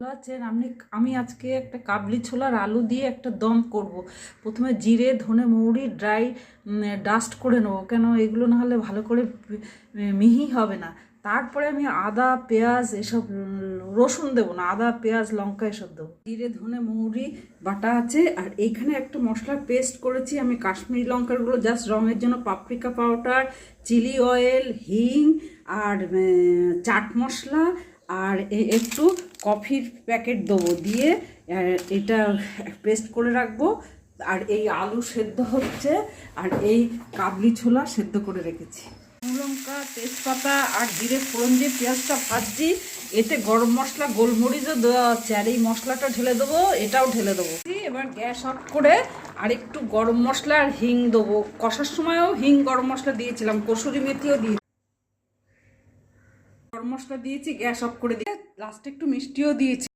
আছেন আমি আজকে একটা কাবলি ছোলার আলু দিয়ে একটা দম করব। প্রথমে জিরে ধনে মৌরি ড্রাই ডাস্ট করে নেবো, কেন এগুলো না হলে ভালো করে মিহি হবে না। তারপরে আমি আদা পেঁয়াজ এসব রসুন দেবো না, আদা পেঁয়াজ লঙ্কা এসব দেবো। জিরে ধনে মৌরি বাটা আছে, আর এইখানে একটা মশলার পেস্ট করেছি আমি, কাশ্মীরি লঙ্কাগুলো জাস্ট রঙের জন্য, পাপরিকা পাউডার, চিলি অয়েল, হিং আর চাট মশলা আর একটু কফির প্যাকেট দেবো, দিয়ে এটা পেস্ট করে রাখবো। আর এই আলু সেদ্ধ হচ্ছে, আর এই কাবলি ছোলা সেদ্ধ করে রেখেছি। লঙ্কা তেজপাতা আর জিরে ফোড়ন দিয়ে পেঁয়াজটা ভাজছি, এতে গরম মশলা গোলমরিচও দেওয়া হচ্ছে, আর এই মশলাটা ঢেলে দেবো, এটাও ঢেলে দেবো। এবার গ্যাস অফ করে আর একটু গরম মশলা আর হিং দেবো। কষার সময়ও হিং গরম মশলা দিয়েছিলাম, কসুরি মেথিও দিয়ে গরম মশলা দিয়েছি, গ্যাস অফ করে দিয়ে লাস্টে একটু মিষ্টিও দিয়েছি।